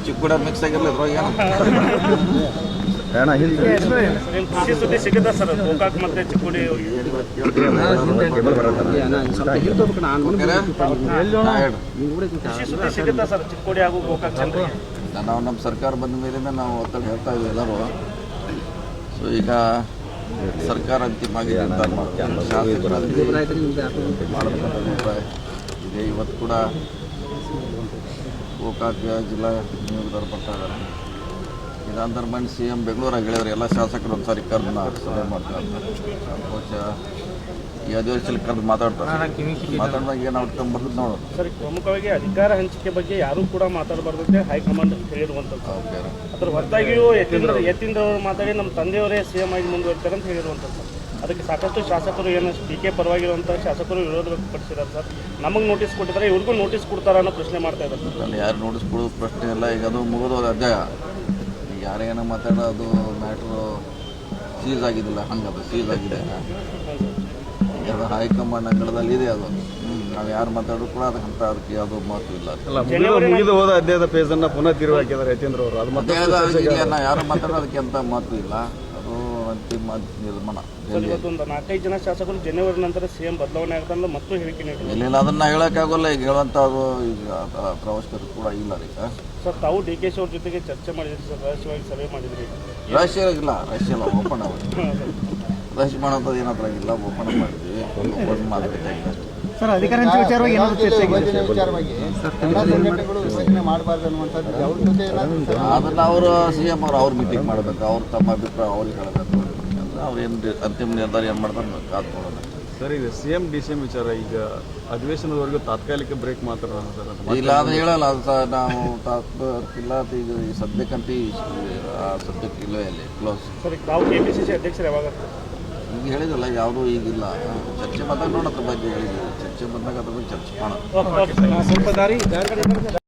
ಚಿಕ್ಕುಡ mix ಆಗಿರಲಿ ಅದ್ರೊಳಗೆ ಖುಷಿ ಸುದ್ದಿ ಸಿಗುತ್ತಾ ಸರ್ ಗೋಕಾಕ್ ಮತ್ತೆ ಚಿಕ್ಕೋಡಿ ಖುಷಿ ಸುದ್ದಿ ಸಿಗುತ್ತಾ ಸರ್ ಚಿಕ್ಕೋಡಿ ಹಾಗೂ ಗೋಕಾಕ್ ಜನರಿಗೆ? ನಾವು ನಮ್ಮ ಸರ್ಕಾರ ಬಂದ ಮೇಲಿಂದ ನಾವು ಒತ್ತಡ ಹೇಳ್ತಾ ಇದ್ದೀವಿ ಎಲ್ಲರೂ. ಸೊ ಈಗ ಸರ್ಕಾರ ಅಂತಿಮ ಆಗಿದೆ ಅಂತ ಶಾಸಕರ ಮಾಡಬೇಕಂತ ಅಭಿಪ್ರಾಯ ಇದೆ. ಇವತ್ತು ಕೂಡ ಗೋಕಾಕ್ ಜಿಲ್ಲಾ ನಿಯೋಗದವರು ಬರ್ತಾ ಇದ್ದಾರೆ. ಇದಾಂತರ ಮಂದಿ ಸಿ ಎಂ ಬೆಂಗಳೂರಾಗ ಹೇಳಿದ್ರು ಎಲ್ಲ ಶಾಸಕರು ಒಂದು ಸಾರಿ ಕರೆದು ಸಭೆ ಮಾಡ್ತಾರೆ ಅಂತ. ಬಹುಶಃ ಈ ಅಧಿವೇಶನದಲ್ಲಿ ಕರೆದು ಮಾತಾಡಿದಾಗ ಏನು ಔಟ್ಕಮ್ ಬರ್ತದೆ ನೋಡೋದು. ಸರ್, ಪ್ರಮುಖವಾಗಿ ಅಧಿಕಾರ ಹಂಚಿಕೆ ಬಗ್ಗೆ ಯಾರೂ ಕೂಡ ಮಾತಾಡಬಾರ್ದಂತೆ ಹೈಕಮಾಂಡ್ ಹೇಳಿರುವಂಥದ್ದು. ಅದ್ರ ಹೊರತಾಗಿಯೂ ಯತೀಂದ್ರ ಅವರು ಮಾತಾಡಿ ನಮ್ಮ ತಂದೆಯವರೇ ಸಿ ಎಂ ಆಗಿ ಮುಂದುವರಿತಾರೆ ಅಂತ ಹೇಳಿರುವಂಥದ್ದು. ಅದಕ್ಕೆ ಸಾಕಷ್ಟು ಶಾಸಕರು ಏನು ಟೀಕೆ ಪರವಾಗಿರುವಂಥ ಶಾಸಕರು ವಿರೋಧ ವ್ಯಕ್ತಪಡಿಸಿದ್ದಾರೆ ಸರ್. ನಮಗೆ ನೋಟಿಸ್ ಕೊಟ್ಟಿದ್ದಾರೆ, ಇವ್ರಿಗೂ ನೋಟಿಸ್ ಕೊಡ್ತಾರ ಅನ್ನೋ ಪ್ರಶ್ನೆ ಮಾಡ್ತಾ ಇದ್ದಾರೆ. ಅಲ್ಲಿ ಯಾರು ನೋಟಿಸ್ ಕೊಡೋದು ಪ್ರಶ್ನೆ ಇಲ್ಲ. ಈಗ ಅದು ಮುಗಿದೋದ ಅಧ್ಯಾಯ. ಯಾರೇನೋ ಮಾತಾಡೋದು ಮ್ಯಾಟ್ರು ಸೀಸ್ ಆಗಿದ್ದಿಲ್ಲ, ಹಂಗದು ಸೀಸ್ ಆಗಿದೆ. ಅದು ಹೈಕಮಾಂಡ್ ಅಂಗಳದಲ್ಲಿ ಇದೆ. ಅದು ನಾವು ಯಾರು ಮಾತಾಡೋದು ಕೂಡ ಅದಕ್ಕೆ ಯಾವುದೋ ಮಹತ್ವ ಇಲ್ಲ. ಮುಗಿದು ಹೋದ ಅಧ್ಯಾಯದ ಪೇಜನ್ನು ಪುನಃ ತಿರುಗಿ ಹಾಕಿದ್ದಾರೆ ಯತೀಂದ್ರ ಅವರು. ಅದು ಮತ್ತೆ ನಾವು ಯಾರು ಮಾತಾಡೋದಕ್ಕೆ ಅಂತ ಮಹತ್ವ ಇಲ್ಲ. ಅದು ಅಂತಿಮ ನಿರ್ಮಾಣ. ಇವತ್ತೊಂದು 4-5 ಜನ ಶಾಸಕರು ಜನವರಿ ನಂತರ ಸಿಎಂ ಬದಲಾವಣೆ ಆಗ್ತಂದ್ರೆ ಮತ್ತು ಹೇಳಿಕೆ ನೀಡಿಲ್ಲ. ಇಲ್ಲ, ಅದನ್ನ ಹೇಳೋಕ್ಕಾಗಲ್ಲ. ಈಗ ಹೇಳುವಂಥದ್ದು ಈಗ ಪ್ರವಾಸಿಗರು ಕೂಡ ಇಲ್ಲ. ಈಗ ಸರ್, ತಾವು ಡಿ ಕೆ ಶಿ ಅವ್ರ ಜೊತೆಗೆ ಚರ್ಚೆ ಮಾಡಿದ್ರಿ ಸರ್, ರಹಸ್ಯವಾಗಿ ಸಭೆ ಮಾಡಿದ್ರಿ. ರಹಸ್ಯ ಇಲ್ಲ, ಓಪನ್ ರಹಸ್ಯ ಮಾಡೋಂಥದ್ದು ಏನಾದ್ರಾಗಿಲ್ಲ. ಓಪನ್ ಮಾಡಿದ್ವಿ, ಓಪನ್ ಮಾತುಕತೆ ಆಗಿದೆ ಸರ್. ಅಧಿಕಾರ ಹಂಚಿಕೆ ವಿಚಾರವಾಗಿ ಮಾಡಬಾರ್ದು ಅನ್ನುವಂಥದ್ದು ಅದನ್ನ ಅವರು ಸಿ ಎಂ ಅವ್ರು ಮೀಟಿಂಗ್ ಮಾಡಬೇಕು. ಅವ್ರು ತಮ್ಮ ಅಭಿಪ್ರಾಯ ಅವ್ರಿಗೆ ಹೇಳಬೇಕು. ಅವ್ರೇನು ಅಂತಿಮ ನಿರ್ಧಾರ ಏನು ಮಾಡ್ತಾರೆ ಕಾದ್ಕೊಳ್ಳೋದು. ಸರ್, ಈಗ ಸಿಎಂ ಡಿ.ಸಿ.ಎಂ ವಿಚಾರ ಈಗ ಅಧಿವೇಶನದವರೆಗೂ ತಾತ್ಕಾಲಿಕ ಬ್ರೇಕ್ ಮಾತ್ರ ಇಲ್ಲ, ಅದು ಹೇಳಲ್ಲ. ಅದು ನಾವು ಇಲ್ಲ. ಈಗ ಈ ಸದ್ಯಕ್ಕಂತೂ ಆ ಸಬ್ಜೆಕ್ಟ್ ಇಲ್ಲವೇ ಇಲ್ಲ, ಕ್ಲೋಸ್. ಸರ್, ತಾವು ಕೆಪಿಸಿಸಿ ಅಧ್ಯಕ್ಷರು ಯಾವಾಗ? ಈಗ ಹೇಳಿದಲ್ಲ, ಯಾವುದೂ ಈಗಿಲ್ಲ. ಚರ್ಚೆ ಬಂದಾಗ ನೋಡೋದ್ರ ಬಗ್ಗೆ ಹೇಳಿದ್ದೀವಿ. ಚರ್ಚೆ ಬಂದಾಗ ಅದ್ರ ಬಗ್ಗೆ ಚರ್ಚೆ ಮಾಡೋದು.